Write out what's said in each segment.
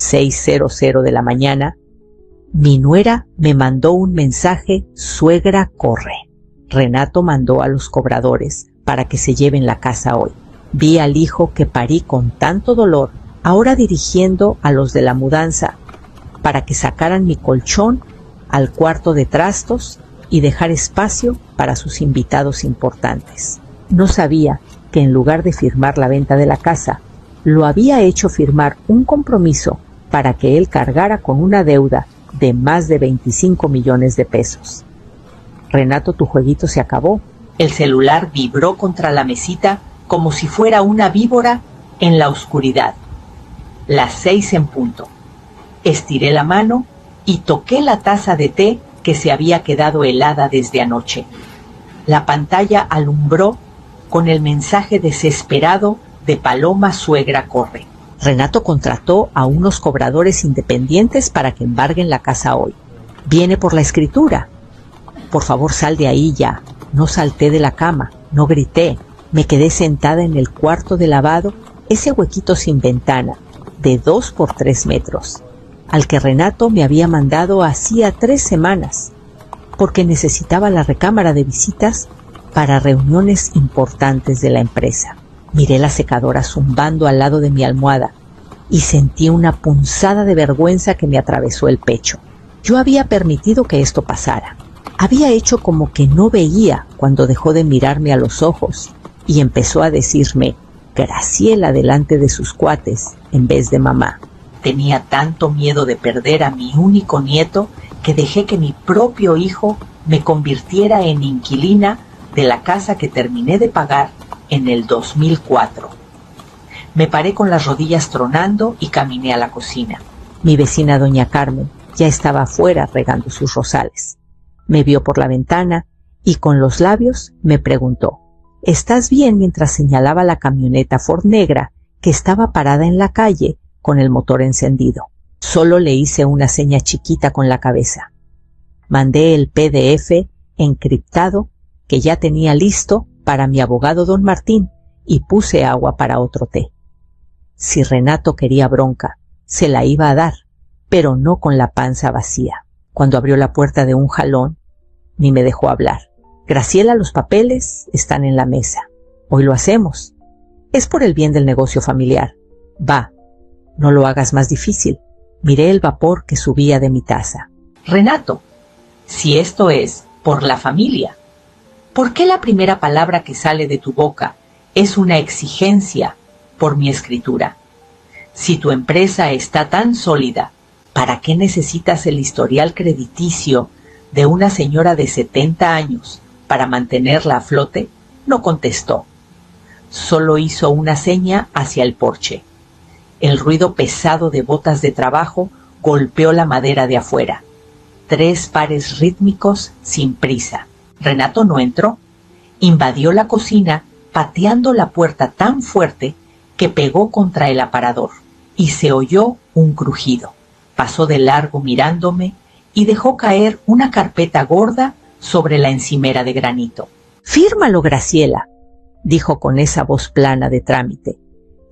6:00 de la mañana, mi nuera me mandó un mensaje: suegra, corre. Renato mandó a los cobradores para que se lleven la casa hoy. Vi al hijo que parí con tanto dolor, ahora dirigiendo a los de la mudanza para que sacaran mi colchón al cuarto de trastos y dejar espacio para sus invitados importantes. No sabía que en lugar de firmar la venta de la casa, lo había hecho firmar un compromiso para que él cargara con una deuda de más de 25 millones de pesos. Renato, tu jueguito se acabó. El celular vibró contra la mesita como si fuera una víbora en la oscuridad. Las 6 en punto. Estiré la mano y toqué la taza de té que se había quedado helada desde anoche. La pantalla alumbró con el mensaje desesperado de Paloma: suegra, corre. Renato contrató a unos cobradores independientes para que embarguen la casa hoy. Viene por la escritura. Por favor, sal de ahí ya. No salté de la cama, no grité. Me quedé sentada en el cuarto de lavado, ese huequito sin ventana, de 2 por 3 metros, al que Renato me había mandado hacía 3 semanas, porque necesitaba la recámara de visitas para reuniones importantes de la empresa. Miré la secadora zumbando al lado de mi almohada y sentí una punzada de vergüenza que me atravesó el pecho. Yo había permitido que esto pasara. Había hecho como que no veía cuando dejó de mirarme a los ojos y empezó a decirme Graciela delante de sus cuates en vez de mamá. Tenía tanto miedo de perder a mi único nieto que dejé que mi propio hijo me convirtiera en inquilina de la casa que terminé de pagar en el 2004. Me paré con las rodillas tronando y caminé a la cocina. Mi vecina doña Carmen ya estaba afuera regando sus rosales. Me vio por la ventana y con los labios me preguntó: ¿estás bien?, mientras señalaba la camioneta Ford negra que estaba parada en la calle con el motor encendido. Solo le hice una seña chiquita con la cabeza. Mandé el PDF encriptado que ya tenía listo para mi abogado don Martín y puse agua para otro té. Si Renato quería bronca, se la iba a dar, pero no con la panza vacía. Cuando abrió la puerta de un jalón, ni me dejó hablar. Graciela, los papeles están en la mesa. Hoy lo hacemos. Es por el bien del negocio familiar. Va, no lo hagas más difícil. Miré el vapor que subía de mi taza. Renato, si esto es por la familia, ¿por qué la primera palabra que sale de tu boca es una exigencia por mi escritura? Si tu empresa está tan sólida, ¿para qué necesitas el historial crediticio de una señora de 70 años para mantenerla a flote? No contestó. Solo hizo una seña hacia el porche. El ruido pesado de botas de trabajo golpeó la madera de afuera. 3 pares rítmicos sin prisa. Renato no entró. Invadió la cocina pateando la puerta tan fuerte que pegó contra el aparador y se oyó un crujido. Pasó de largo mirándome y dejó caer una carpeta gorda sobre la encimera de granito. «Fírmalo, Graciela», dijo con esa voz plana de trámite.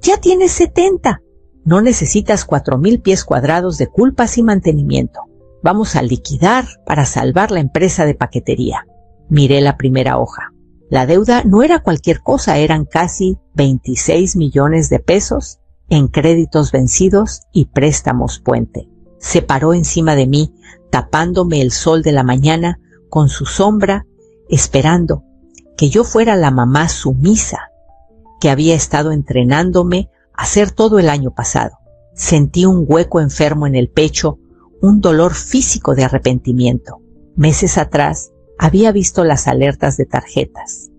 «Ya tienes 70. No necesitas 4,000 pies cuadrados de culpas y mantenimiento. Vamos a liquidar para salvar la empresa de paquetería». Miré la primera hoja. La deuda no era cualquier cosa, eran casi 26 millones de pesos en créditos vencidos y préstamos puente. Se paró encima de mí, tapándome el sol de la mañana con su sombra, esperando que yo fuera la mamá sumisa que había estado entrenándome a ser todo el año pasado. Sentí un hueco enfermo en el pecho, un dolor físico de arrepentimiento. Meses atrás había visto las alertas de tarjetas.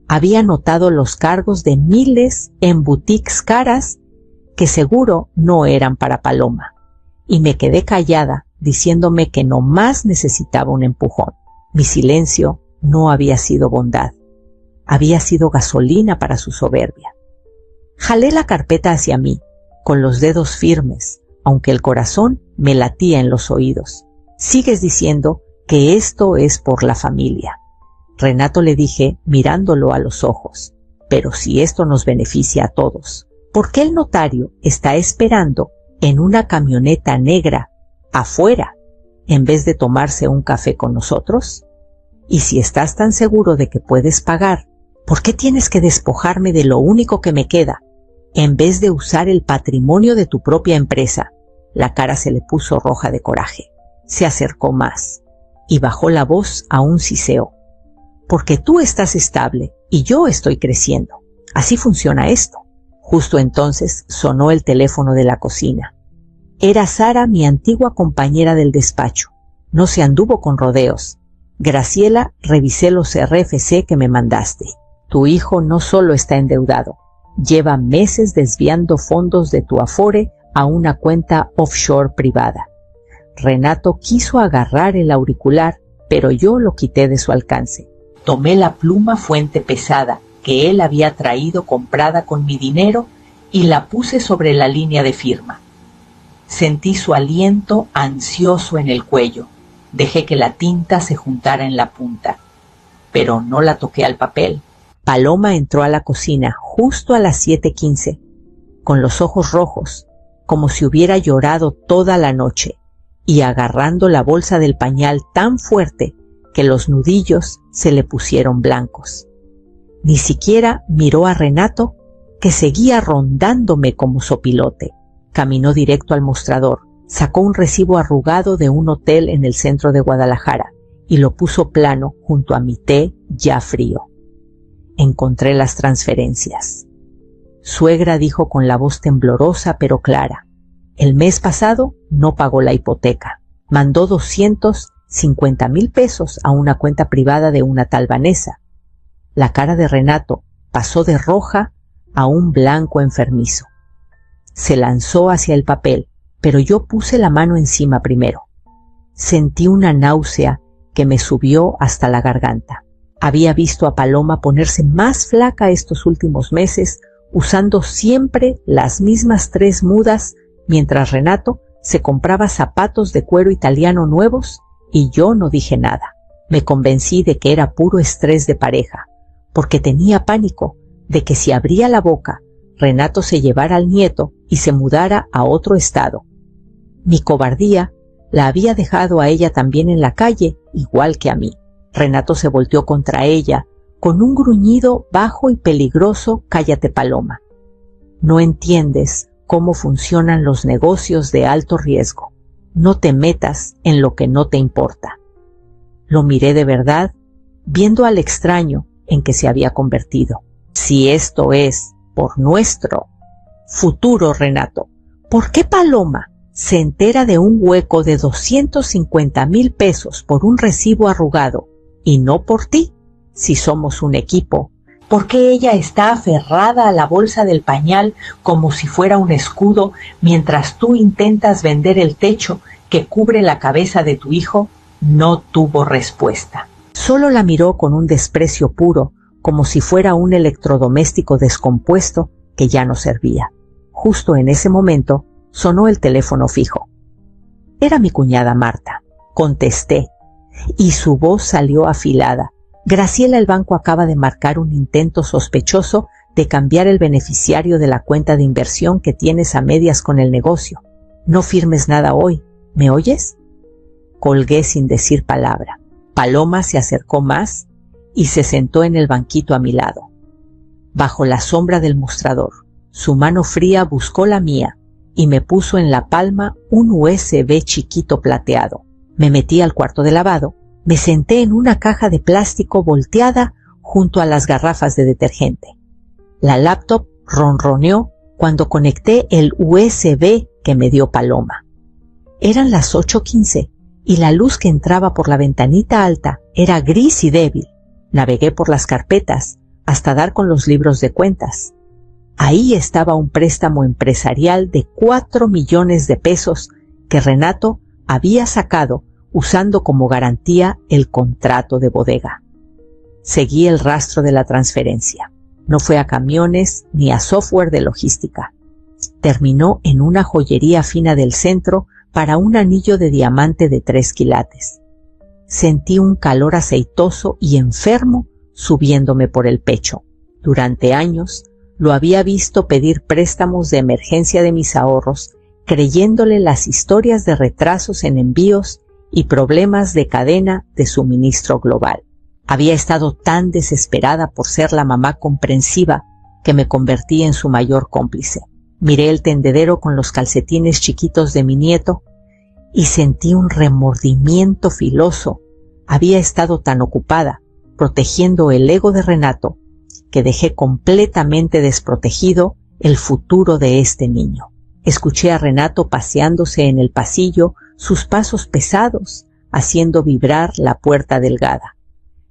Había notado los cargos de miles en boutiques caras que seguro no eran para Paloma, y me quedé callada diciéndome que no más necesitaba un empujón. Mi silencio no había sido bondad, había sido gasolina para su soberbia. Jalé la carpeta hacia mí, con los dedos firmes, aunque el corazón me latía en los oídos. «Sigues diciendo que esto es por la familia», Renato, le dije mirándolo a los ojos. «Pero si esto nos beneficia a todos, ¿por qué el notario está esperando en una camioneta negra, afuera, en vez de tomarse un café con nosotros? Y si estás tan seguro de que puedes pagar, ¿por qué tienes que despojarme de lo único que me queda, en vez de usar el patrimonio de tu propia empresa? La cara se le puso roja de coraje. Se acercó más y bajó la voz a un siseo. Porque tú estás estable y yo estoy creciendo. Así funciona esto. Justo entonces sonó el teléfono de la cocina. Era Sara, mi antigua compañera del despacho. No se anduvo con rodeos. Graciela, revisé los RFC que me mandaste. Tu hijo no solo está endeudado, lleva meses desviando fondos de tu Afore a una cuenta offshore privada. Renato quiso agarrar el auricular, pero yo lo quité de su alcance. Tomé la pluma fuente pesada que él había traído comprada con mi dinero y la puse sobre la línea de firma. Sentí su aliento ansioso en el cuello. Dejé que la tinta se juntara en la punta, pero no la toqué al papel. Paloma entró a la cocina justo a las 7:15, con los ojos rojos, como si hubiera llorado toda la noche, y agarrando la bolsa del pañal tan fuerte que los nudillos se le pusieron blancos. Ni siquiera miró a Renato, que seguía rondándome como sopilote. Caminó directo al mostrador, sacó un recibo arrugado de un hotel en el centro de Guadalajara y lo puso plano junto a mi té ya frío. Encontré las transferencias. Suegra dijo con la voz temblorosa pero clara. El mes pasado no pagó la hipoteca. Mandó 250,000 pesos a una cuenta privada de una tal Vanessa. La cara de Renato pasó de roja a un blanco enfermizo. Se lanzó hacia el papel, pero yo puse la mano encima primero. Sentí una náusea que me subió hasta la garganta. Había visto a Paloma ponerse más flaca estos últimos meses, usando siempre las mismas 3 mudas, mientras Renato se compraba zapatos de cuero italiano nuevos y yo no dije nada. Me convencí de que era puro estrés de pareja, porque tenía pánico de que si abría la boca, Renato se llevara al nieto y se mudara a otro estado. Mi cobardía la había dejado a ella también en la calle, igual que a mí. Renato se volteó contra ella, con un gruñido bajo y peligroso: «Cállate, Paloma. No entiendes cómo funcionan los negocios de alto riesgo. No te metas en lo que no te importa». Lo miré de verdad, viendo al extraño en que se había convertido. Si esto es por nuestro futuro, Renato, ¿por qué Paloma se entera de un hueco de 250,000 pesos por un recibo arrugado y no por ti? Si somos un equipo, ¿por qué ella está aferrada a la bolsa del pañal como si fuera un escudo mientras tú intentas vender el techo que cubre la cabeza de tu hijo? No tuvo respuesta. Solo la miró con un desprecio puro, como si fuera un electrodoméstico descompuesto que ya no servía. Justo en ese momento sonó el teléfono fijo. Era mi cuñada Marta. Contesté, y su voz salió afilada. Graciela, el banco acaba de marcar un intento sospechoso de cambiar el beneficiario de la cuenta de inversión que tienes a medias con el negocio. No firmes nada hoy. ¿Me oyes? Colgué sin decir palabra. Paloma se acercó más y se sentó en el banquito a mi lado. Bajo la sombra del mostrador, su mano fría buscó la mía y me puso en la palma un USB chiquito plateado. Me metí al cuarto de lavado, me senté en una caja de plástico volteada junto a las garrafas de detergente. La laptop ronroneó cuando conecté el USB que me dio Paloma. Eran las 8:15 y la luz que entraba por la ventanita alta era gris y débil. Navegué por las carpetas hasta dar con los libros de cuentas. Ahí estaba un préstamo empresarial de 4 millones de pesos que Renato había sacado usando como garantía el contrato de bodega. Seguí el rastro de la transferencia. No fue a camiones ni a software de logística. Terminó en una joyería fina del centro para un anillo de diamante de 3 quilates. Sentí un calor aceitoso y enfermo subiéndome por el pecho. Durante años lo había visto pedir préstamos de emergencia de mis ahorros creyéndole las historias de retrasos en envíos y problemas de cadena de suministro global. Había estado tan desesperada por ser la mamá comprensiva que me convertí en su mayor cómplice. Miré el tendedero con los calcetines chiquitos de mi nieto y sentí un remordimiento filoso. Había estado tan ocupada protegiendo el ego de Renato que dejé completamente desprotegido el futuro de este niño. Escuché a Renato paseándose en el pasillo, sus pasos pesados, haciendo vibrar la puerta delgada.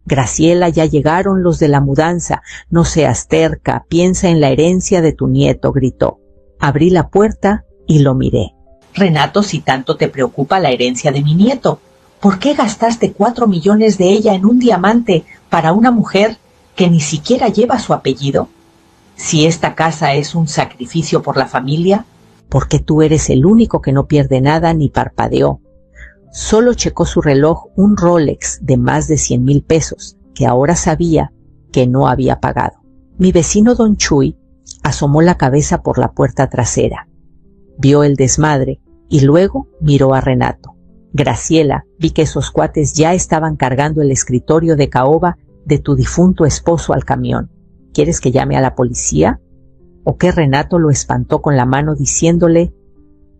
Graciela, ya llegaron los de la mudanza. No seas terca, piensa en la herencia de tu nieto, gritó. Abrí la puerta y lo miré. Renato, si tanto te preocupa la herencia de mi nieto, ¿por qué gastaste 4 millones de ella en un diamante para una mujer que ni siquiera lleva su apellido? Si esta casa es un sacrificio por la familia, porque tú eres el único que no pierde nada ni parpadeó. Solo checó su reloj, un Rolex de más de 100,000 pesos, que ahora sabía que no había pagado. Mi vecino Don Chuy asomó la cabeza por la puerta trasera. Vio el desmadre y luego miró a Renato. Graciela, vi que esos cuates ya estaban cargando el escritorio de caoba de tu difunto esposo al camión. ¿Quieres que llame a la policía? ¿O que Renato lo espantó con la mano diciéndole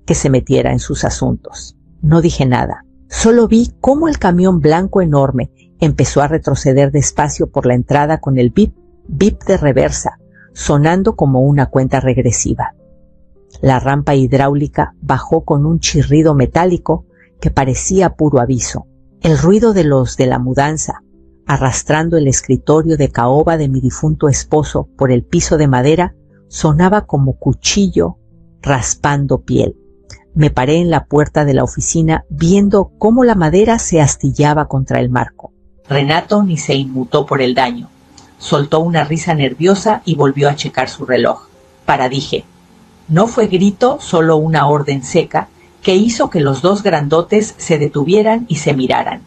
que se metiera en sus asuntos? No dije nada. Solo vi cómo el camión blanco enorme empezó a retroceder despacio por la entrada con el bip, bip de reversa, sonando como una cuenta regresiva. La rampa hidráulica bajó con un chirrido metálico que parecía puro aviso. El ruido de los de la mudanza, arrastrando el escritorio de caoba de mi difunto esposo por el piso de madera, sonaba como cuchillo raspando piel. Me paré en la puerta de la oficina viendo cómo la madera se astillaba contra el marco. Renato ni se inmutó por el daño. Soltó una risa nerviosa y volvió a checar su reloj. Dije, no fue grito, solo una orden seca que hizo que los dos grandotes se detuvieran y se miraran.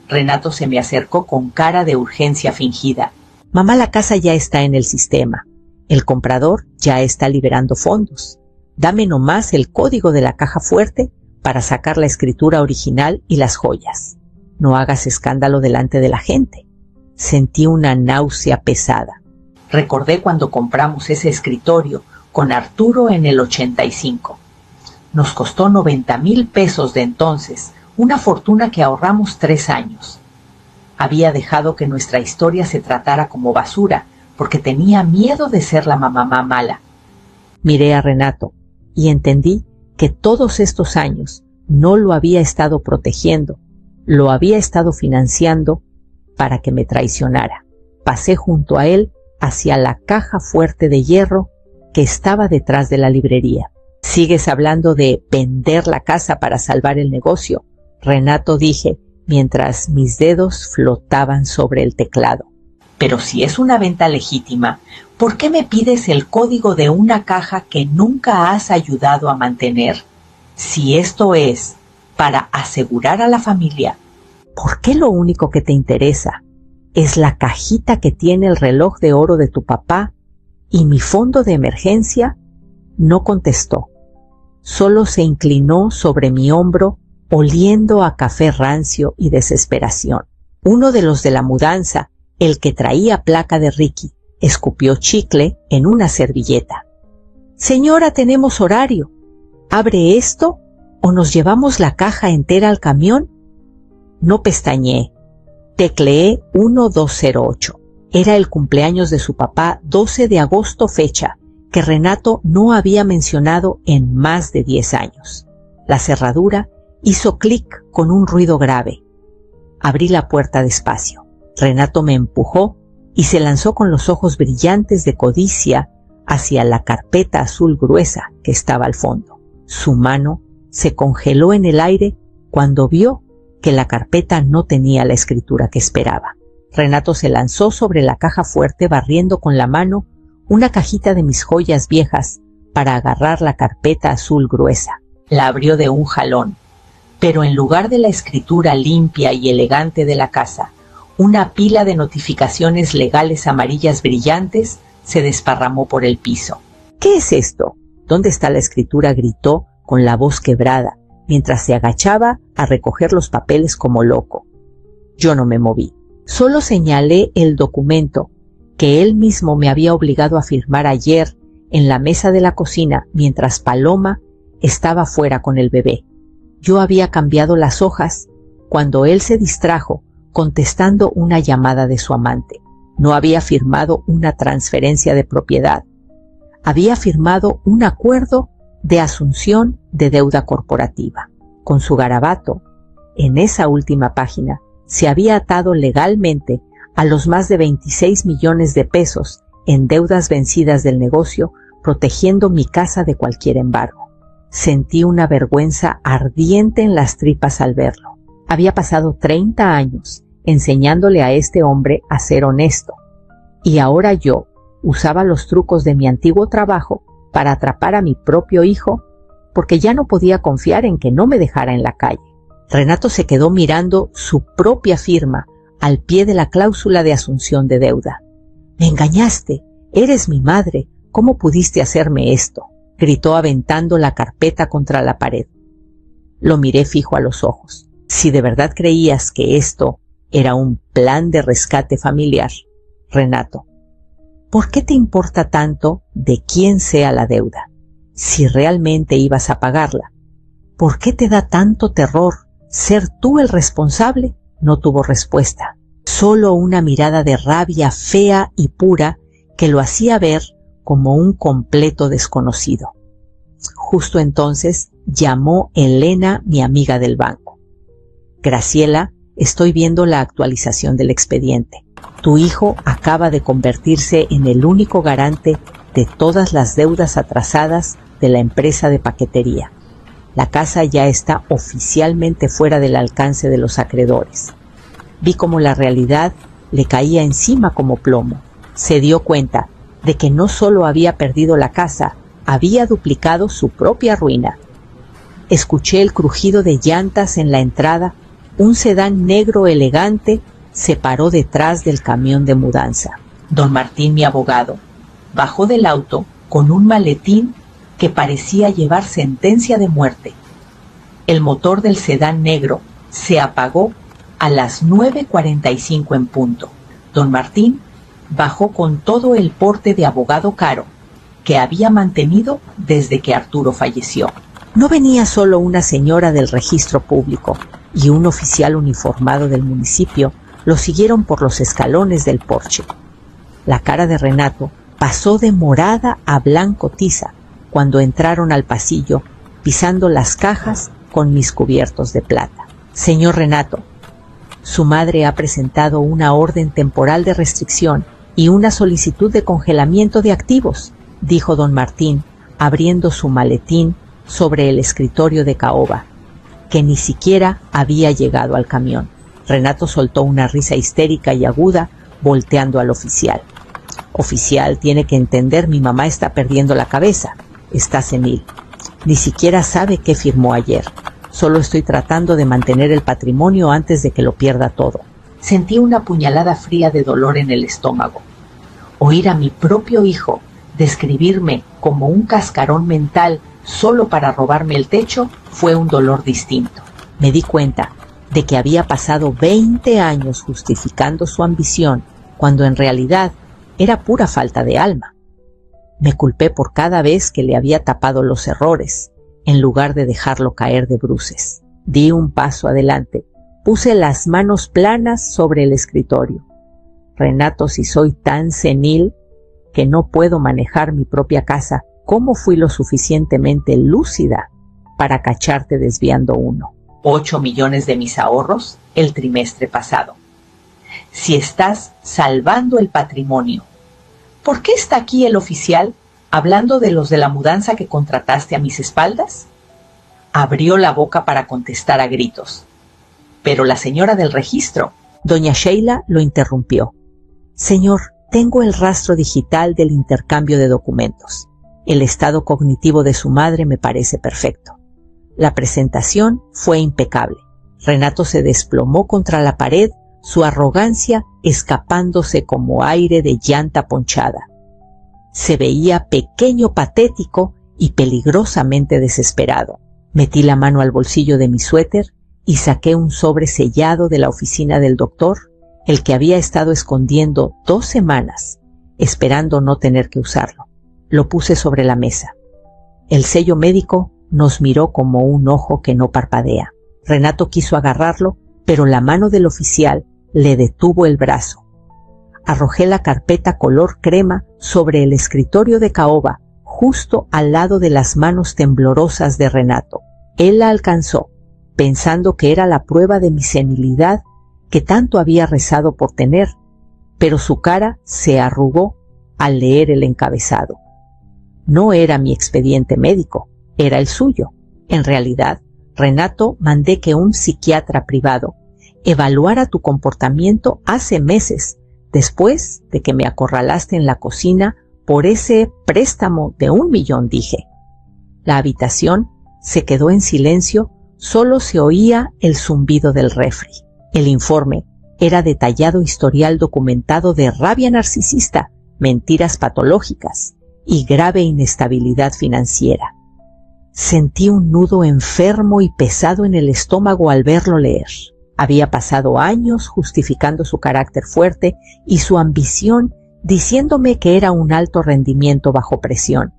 Renato se me acercó con cara de urgencia fingida. Mamá, la casa ya está en el sistema. El comprador ya está liberando fondos. Dame nomás el código de la caja fuerte para sacar la escritura original y las joyas. No hagas escándalo delante de la gente. Sentí una náusea pesada. Recordé cuando compramos ese escritorio con Arturo en el 85. Nos costó 90,000 pesos de entonces, una fortuna que ahorramos 3 años. Había dejado que nuestra historia se tratara como basura porque tenía miedo de ser la mamá mala. Miré a Renato y entendí que todos estos años no lo había estado protegiendo, lo había estado financiando para que me traicionara. Pasé junto a él hacia la caja fuerte de hierro que estaba detrás de la librería. ¿Sigues hablando de vender la casa para salvar el negocio?, Renato, dije, mientras mis dedos flotaban sobre el teclado. Pero si es una venta legítima, ¿por qué me pides el código de una caja que nunca has ayudado a mantener? Si esto es para asegurar a la familia. ¿Por qué lo único que te interesa es la cajita que tiene el reloj de oro de tu papá y mi fondo de emergencia? No contestó. Solo se inclinó sobre mi hombro, oliendo a café rancio y desesperación. Uno de los de la mudanza, el que traía placa de Ricky, escupió chicle en una servilleta. Señora, tenemos horario. ¿Abre esto o nos llevamos la caja entera al camión? No pestañeé. Tecleé 1208. Era el cumpleaños de su papá, 12 de agosto, fecha que Renato no había mencionado en más de 10 años. La cerradura hizo clic con un ruido grave. Abrí la puerta despacio. Renato me empujó y se lanzó con los ojos brillantes de codicia hacia la carpeta azul gruesa que estaba al fondo. Su mano se congeló en el aire cuando vio que la carpeta no tenía la escritura que esperaba. Renato se lanzó sobre la caja fuerte barriendo con la mano una cajita de mis joyas viejas para agarrar la carpeta azul gruesa. La abrió de un jalón, pero en lugar de la escritura limpia y elegante de la casa, una pila de notificaciones legales amarillas brillantes se desparramó por el piso. ¿Qué es esto? ¿Dónde está la escritura?, gritó con la voz quebrada, mientras se agachaba a recoger los papeles como loco. Yo no me moví. Solo señalé el documento que él mismo me había obligado a firmar ayer en la mesa de la cocina mientras Paloma estaba fuera con el bebé. Yo había cambiado las hojas cuando él se distrajo contestando una llamada de su amante. No había firmado una transferencia de propiedad. Había firmado un acuerdo de asunción de deuda corporativa. Con su garabato, en esa última página, se había atado legalmente a los más de 26 millones de pesos en deudas vencidas del negocio, protegiendo mi casa de cualquier embargo. Sentí una vergüenza ardiente en las tripas al verlo. Había pasado 30 años enseñándole a este hombre a ser honesto, y ahora yo usaba los trucos de mi antiguo trabajo para atrapar a mi propio hijo, porque ya no podía confiar en que no me dejara en la calle. Renato se quedó mirando su propia firma al pie de la cláusula de asunción de deuda. «Me engañaste, eres mi madre, ¿cómo pudiste hacerme esto?», gritó aventando la carpeta contra la pared. Lo miré fijo a los ojos. «Si de verdad creías que esto era un plan de rescate familiar, Renato, ¿por qué te importa tanto de quién sea la deuda? Si realmente ibas a pagarla, ¿por qué te da tanto terror ser tú el responsable?». No tuvo respuesta, solo una mirada de rabia fea y pura que lo hacía ver como un completo desconocido. Justo entonces llamó Elena, mi amiga del banco. «Graciela, estoy viendo la actualización del expediente. Tu hijo acaba de convertirse en el único garante de todas las deudas atrasadas de la empresa de paquetería. La casa ya está oficialmente fuera del alcance de los acreedores». Vi cómo la realidad le caía encima como plomo. Se dio cuenta de que no solo había perdido la casa, había duplicado su propia ruina. Escuché el crujido de llantas en la entrada. Un sedán negro elegante se paró detrás del camión de mudanza. Don Martín, mi abogado, bajó del auto con un maletín que parecía llevar sentencia de muerte. El motor del sedán negro se apagó a las 9:45 en punto. Don Martín bajó con todo el porte de abogado caro que había mantenido desde que Arturo falleció. No venía solo una señora del registro público y un oficial uniformado del municipio. Lo siguieron por los escalones del porche. La cara de Renato pasó de morada a blanco tiza cuando entraron al pasillo, pisando las cajas con mis cubiertos de plata. «Señor Renato, su madre ha presentado una orden temporal de restricción y una solicitud de congelamiento de activos», dijo don Martín, abriendo su maletín sobre el escritorio de caoba, que ni siquiera había llegado al camión. Renato soltó una risa histérica y aguda, volteando al oficial. «Oficial, tiene que entender, mi mamá está perdiendo la cabeza. Está senil. Ni siquiera sabe qué firmó ayer. Solo estoy tratando de mantener el patrimonio antes de que lo pierda todo». Sentí una puñalada fría de dolor en el estómago. Oír a mi propio hijo describirme como un cascarón mental solo para robarme el techo fue un dolor distinto. Me di cuenta de que había pasado 20 años justificando su ambición, cuando en realidad era pura falta de alma. Me culpé por cada vez que le había tapado los errores, en lugar de dejarlo caer de bruces. Di un paso adelante, puse las manos planas sobre el escritorio. «Renato, si soy tan senil que no puedo manejar mi propia casa, ¿cómo fui lo suficientemente lúcida para cacharte desviando uno? 8 millones de mis ahorros el trimestre pasado. Si estás salvando el patrimonio, ¿por qué está aquí el oficial hablando de los de la mudanza que contrataste a mis espaldas?» Abrió la boca para contestar a gritos, pero la señora del registro. Doña Sheila lo interrumpió. «Señor, tengo el rastro digital del intercambio de documentos. El estado cognitivo de su madre me parece perfecto». La presentación fue impecable. Renato se desplomó contra la pared, su arrogancia escapándose como aire de llanta ponchada. Se veía pequeño, patético y peligrosamente desesperado. Metí la mano al bolsillo de mi suéter y saqué un sobre sellado de la oficina del doctor, el que había estado escondiendo 2 semanas, esperando no tener que usarlo. Lo puse sobre la mesa. El sello médico nos miró como un ojo que no parpadea. Renato quiso agarrarlo, pero la mano del oficial le detuvo el brazo. Arrojé la carpeta color crema sobre el escritorio de caoba, justo al lado de las manos temblorosas de Renato. Él la alcanzó, pensando que era la prueba de mi senilidad que tanto había rezado por tener, pero su cara se arrugó al leer el encabezado. No era mi expediente médico, era el suyo. En realidad, Renato, mandé que un psiquiatra privado evaluara tu comportamiento hace meses, después de que me acorralaste en la cocina por ese préstamo de 1 millón, dije. La habitación se quedó en silencio, solo se oía el zumbido del refri. El informe era detallado historial documentado de rabia narcisista, mentiras patológicas y grave inestabilidad financiera. Sentí un nudo enfermo y pesado en el estómago al verlo leer. Había pasado años justificando su carácter fuerte y su ambición, diciéndome que era un alto rendimiento bajo presión.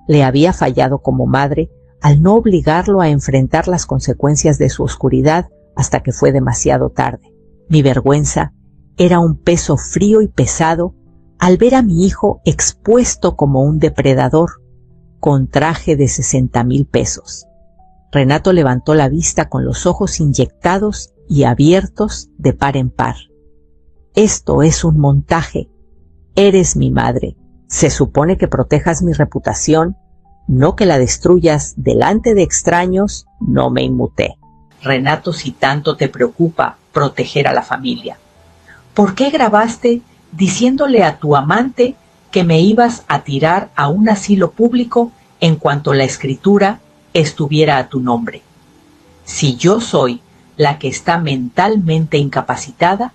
Le había fallado como madre al no obligarlo a enfrentar las consecuencias de su oscuridad hasta que fue demasiado tarde. Mi vergüenza era un peso frío y pesado al ver a mi hijo expuesto como un depredador, con traje de 60,000 pesos. Renato levantó la vista con los ojos inyectados y abiertos de par en par. Esto es un montaje. Eres mi madre. Se supone que protejas mi reputación, no que la destruyas delante de extraños. No me inmuté. Renato, si tanto te preocupa proteger a la familia, ¿por qué grabaste diciéndole a tu amante que me ibas a tirar a un asilo público en cuanto la escritura estuviera a tu nombre? Si yo soy la que está mentalmente incapacitada,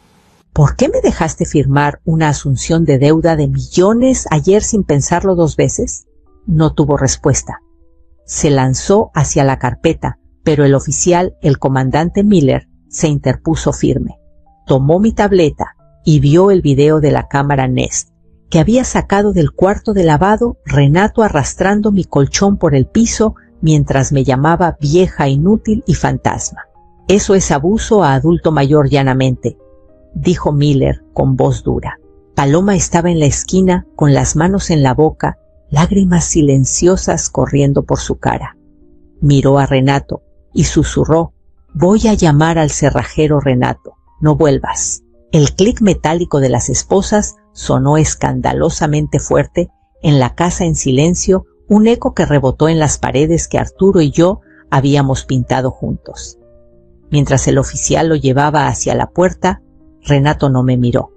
¿por qué me dejaste firmar una asunción de deuda de millones ayer sin pensarlo 2 veces? No tuvo respuesta. Se lanzó hacia la carpeta, pero el oficial, el comandante Miller, se interpuso firme. Tomó mi tableta y vio el video de la cámara Nest, que había sacado del cuarto de lavado Renato arrastrando mi colchón por el piso mientras me llamaba vieja inútil y fantasma. Eso es abuso a adulto mayor llanamente, dijo Miller con voz dura. Paloma estaba en la esquina con las manos en la boca, lágrimas silenciosas corriendo por su cara. Miró a Renato y susurró: voy a llamar al cerrajero, Renato, no vuelvas. El clic metálico de las esposas sonó escandalosamente fuerte en la casa en silencio, un eco que rebotó en las paredes que Arturo y yo habíamos pintado juntos. Mientras el oficial lo llevaba hacia la puerta, Renato no me miró.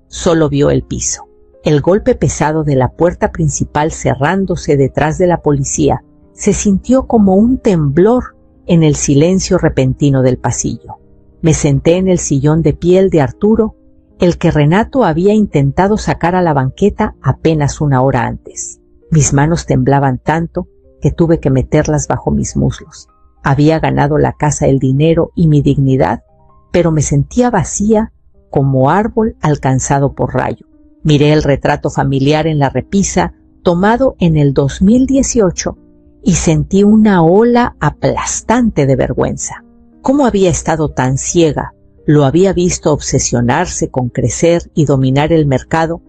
Solo vio el piso, el golpe pesado de la puerta principal cerrándose detrás de la policía. Se sintió como un temblor en el silencio repentino del pasillo. Me senté en el sillón de piel de Arturo, el que Renato había intentado sacar a la banqueta apenas 1 hora antes. Mis manos temblaban tanto que tuve que meterlas bajo mis muslos. Había ganado la casa, el dinero y mi dignidad, pero me sentía vacía como árbol alcanzado por rayo. Miré el retrato familiar en la repisa, tomado en el 2018, y sentí una ola aplastante de vergüenza. ¿Cómo había estado tan ciega? Lo había visto obsesionarse con crecer y dominar el mercado,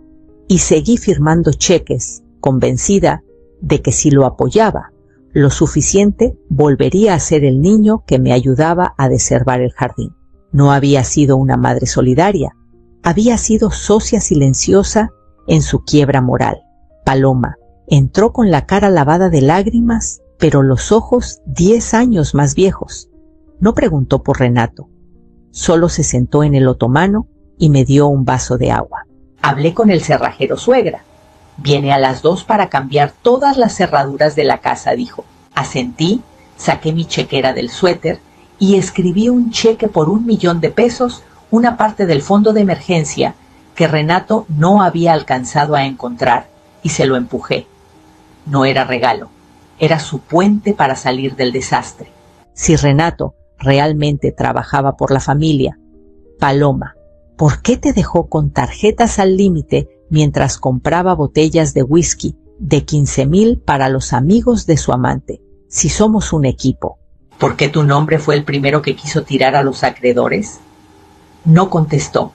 y seguí firmando cheques, convencida de que si lo apoyaba lo suficiente, volvería a ser el niño que me ayudaba a desherbar el jardín. No había sido una madre solidaria, había sido socia silenciosa en su quiebra moral. Paloma entró con la cara lavada de lágrimas, pero los ojos 10 años más viejos. No preguntó por Renato, solo se sentó en el otomano y me dio un vaso de agua. Hablé con el cerrajero, suegra. Viene a las 2 para cambiar todas las cerraduras de la casa, dijo. Asentí, saqué mi chequera del suéter y escribí un cheque por 1 millón de pesos, una parte del fondo de emergencia que Renato no había alcanzado a encontrar, y se lo empujé. No era regalo, era su puente para salir del desastre. Si Renato realmente trabajaba por la familia, Paloma, ¿por qué te dejó con tarjetas al límite mientras compraba botellas de whisky de 15,000 para los amigos de su amante, si somos un equipo? ¿Por qué tu nombre fue el primero que quiso tirar a los acreedores? No contestó.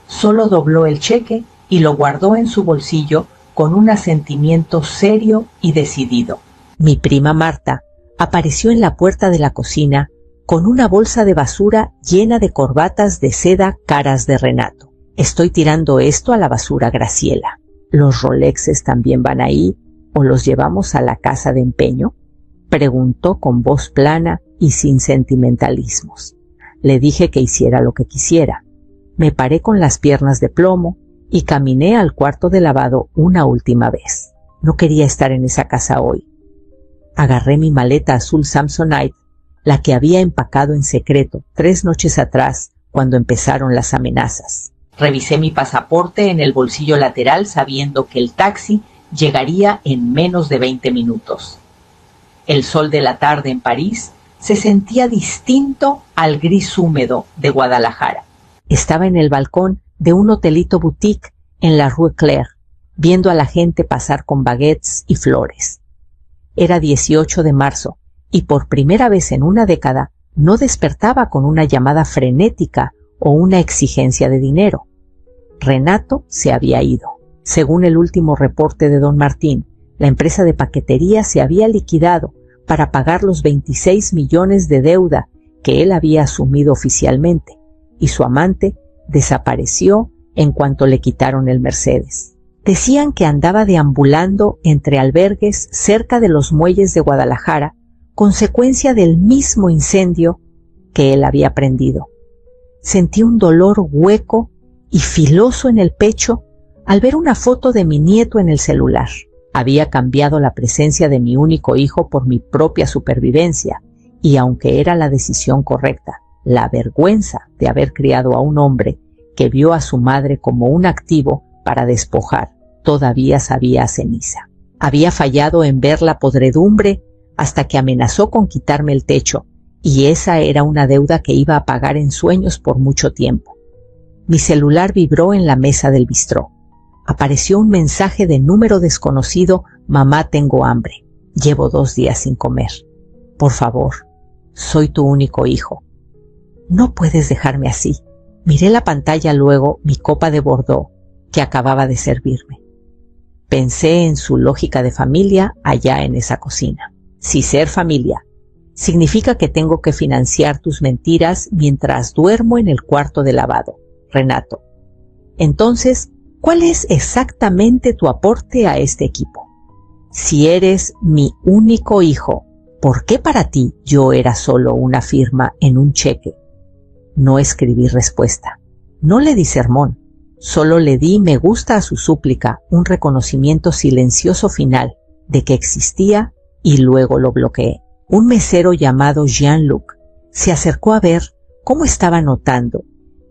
Solo dobló el cheque y lo guardó en su bolsillo con un asentimiento serio y decidido. Mi prima Marta apareció en la puerta de la cocina con una bolsa de basura llena de corbatas de seda caras de Renato. Estoy tirando esto a la basura, Graciela. ¿Los Rolexes también van ahí o los llevamos a la casa de empeño?, preguntó con voz plana y sin sentimentalismos. Le dije que hiciera lo que quisiera. Me paré con las piernas de plomo y caminé al cuarto de lavado una última vez. No quería estar en esa casa hoy. Agarré mi maleta azul Samsonite, la que había empacado en secreto 3 noches atrás cuando empezaron las amenazas. Revisé mi pasaporte en el bolsillo lateral sabiendo que el taxi llegaría en menos de 20 minutos. El sol de la tarde en París se sentía distinto al gris húmedo de Guadalajara. Estaba en el balcón de un hotelito boutique en la Rue Claire, viendo a la gente pasar con baguettes y flores. Era 18 de marzo y por primera vez en una década no despertaba con una llamada frenética o una exigencia de dinero. Renato se había ido. Según el último reporte de don Martín, la empresa de paquetería se había liquidado para pagar los 26 millones de deuda que él había asumido oficialmente, y su amante desapareció en cuanto le quitaron el Mercedes. Decían que andaba deambulando entre albergues cerca de los muelles de Guadalajara, consecuencia del mismo incendio que él había prendido. Sentí un dolor hueco y filoso en el pecho al ver una foto de mi nieto en el celular. Había cambiado la presencia de mi único hijo por mi propia supervivencia, y aunque era la decisión correcta, la vergüenza de haber criado a un hombre que vio a su madre como un activo para despojar todavía sabía a ceniza. Había fallado en ver la podredumbre hasta que amenazó con quitarme el techo, y esa era una deuda que iba a pagar en sueños por mucho tiempo. Mi celular vibró en la mesa del bistró. Apareció un mensaje de número desconocido: mamá, tengo hambre. Llevo 2 días sin comer. Por favor, soy tu único hijo. No puedes dejarme así. Miré la pantalla, luego mi copa de Bordeaux que acababa de servirme. Pensé en su lógica de familia allá en esa cocina. Si ser familia significa que tengo que financiar tus mentiras mientras duermo en el cuarto de lavado, Renato, entonces, ¿cuál es exactamente tu aporte a este equipo? Si eres mi único hijo, ¿por qué para ti yo era solo una firma en un cheque? No escribí respuesta. No le di sermón. Solo le di me gusta a su súplica, un reconocimiento silencioso final de que existía, y luego lo bloqueé. Un mesero llamado Jean-Luc se acercó a ver cómo estaba notando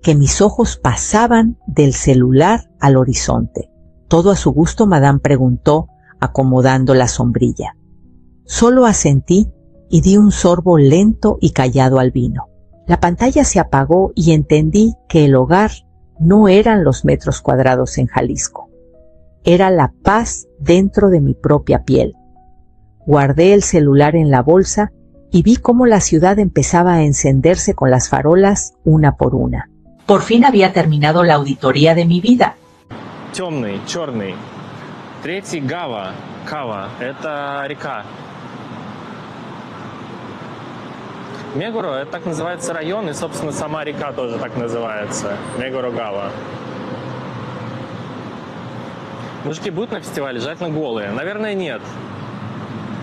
que mis ojos pasaban del celular al horizonte. Todo a su gusto, Madame preguntó, acomodando la sombrilla. Solo asentí y di un sorbo lento y callado al vino. La pantalla se apagó y entendí que el hogar no eran los metros cuadrados en Jalisco. Era la paz dentro de mi propia piel. Guardé el celular en la bolsa y vi cómo la ciudad empezaba a encenderse con las farolas una por una. Por fin había terminado la auditoría de mi vida. Темный, черный. Третий Гава. Кава. Это река. Мегуро, это так называется район, и, собственно, сама река тоже так называется. Мегуро-Гава. Мужики будут на фестивале? Желательно голые. Наверное, нет.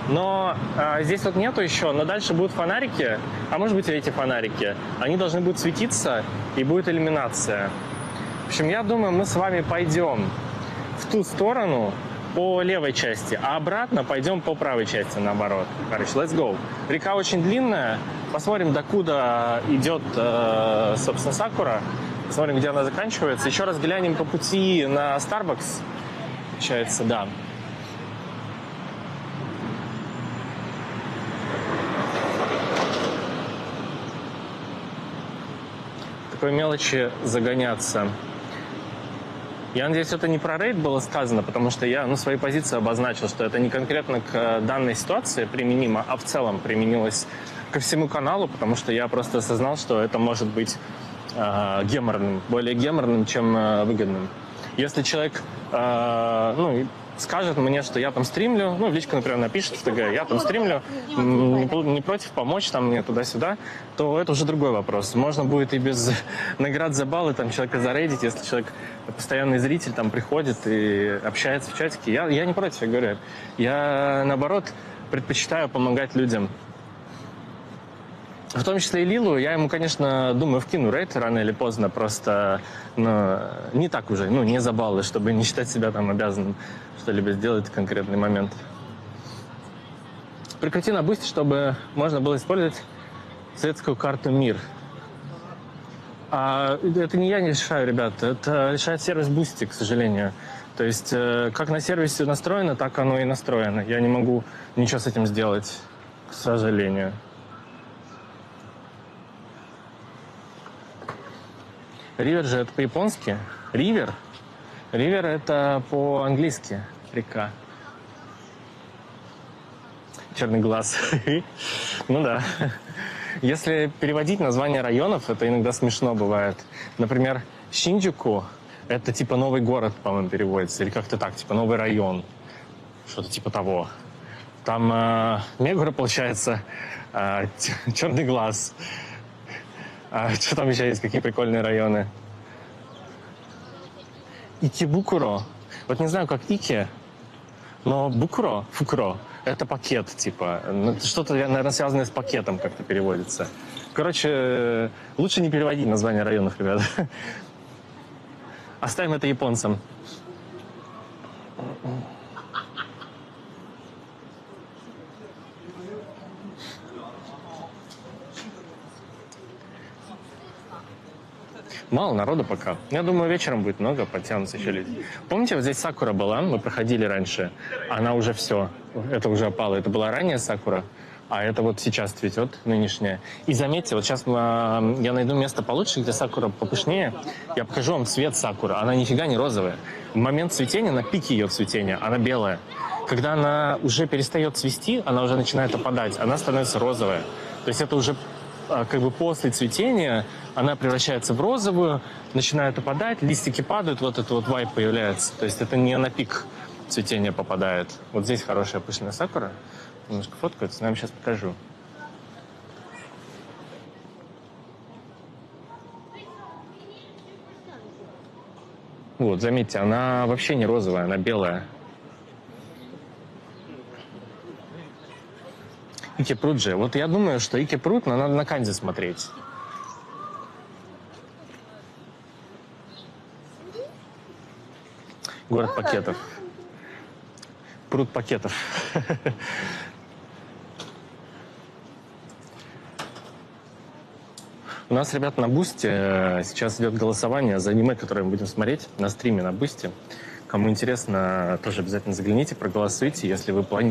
Но здесь вот нету еще, но дальше будут фонарики, а может быть и эти фонарики. Они должны будут светиться, и будет иллюминация. В общем, я думаю, мы с вами пойдем в ту сторону по левой части, а обратно пойдем по правой части, наоборот. Короче, let's go. Река очень длинная, посмотрим, докуда идет, собственно, Сакура. Посмотрим, где она заканчивается. Еще раз глянем по пути на Starbucks. Получается, да. такой мелочи загоняться. Я надеюсь, это не про рейд было сказано, потому что я свои позиции обозначил, что это не конкретно к данной ситуации применимо, а в целом применилось ко всему каналу, потому что я просто осознал, что это может быть геморным, более геморным, чем выгодным. Если человек скажет мне, что я там стримлю, в личку, например, напишет в ТГ, я там стримлю, не против помочь там мне туда-сюда, то это уже другой вопрос. Можно будет и без наград за баллы там человека зарейдить, если человек постоянный зритель там приходит и общается в чатике. Я не против, я говорю. Я, наоборот, предпочитаю помогать людям. В том числе и Лилу, я ему, конечно, думаю, вкину рейд рано или поздно, просто не так уже, не за баллы, чтобы не считать себя там обязанным что-либо сделать в конкретный момент. Прикрути на бусте, чтобы можно было использовать советскую карту МИР. Это не я не решаю, ребята, это решает сервис Boosty, к сожалению. То есть, как на сервисе настроено, так оно и настроено. Я не могу ничего с этим сделать, к сожалению. Ривер же это по-японски. Ривер? Ривер это по-английски. Река. Черный глаз. Ну да. Если переводить названия районов, это иногда смешно бывает. Например, Шинджуку это типа новый город, по-моему, переводится. Или как-то так, типа новый район. Что-то типа того. Там Мегура, получается, черный глаз. Что там еще есть? Какие прикольные районы? Икебукуро. Вот не знаю, как Ики, но Букуро, Фукуро, это пакет, типа. Что-то, наверное, связанное с пакетом как-то переводится. Короче, лучше не переводить названия районов, ребята. Оставим это японцам. Мало народу пока. Я думаю, вечером будет много, подтянутся еще люди. Помните, вот здесь сакура была, мы проходили раньше. Она уже все, это уже опало. Это была ранняя сакура, а это вот сейчас цветет, нынешняя. И заметьте, вот сейчас я найду место получше, где сакура попышнее. Я покажу вам цвет сакуры. Она нифига не розовая. В момент цветения, на пике ее цветения, она белая. Когда она уже перестает цвести, она уже начинает опадать, она становится розовая. То есть это уже как бы после цветения она превращается в розовую, начинает опадать, листики падают, вот этот вот вайп появляется. То есть это не на пик цветения попадает. Вот здесь хорошая пышная сакура. Немножко фоткается, но я вам сейчас покажу. Вот, заметьте, она вообще не розовая, она белая. Икепрут же. Вот я думаю, что Икепрут надо на Канзе смотреть. Город пакетов. Пруд пакетов. У нас, ребят, на Бусте сейчас идет голосование за аниме, которое мы будем смотреть на стриме на Бусте. Кому интересно, тоже обязательно загляните, проголосуйте, если вы планируете.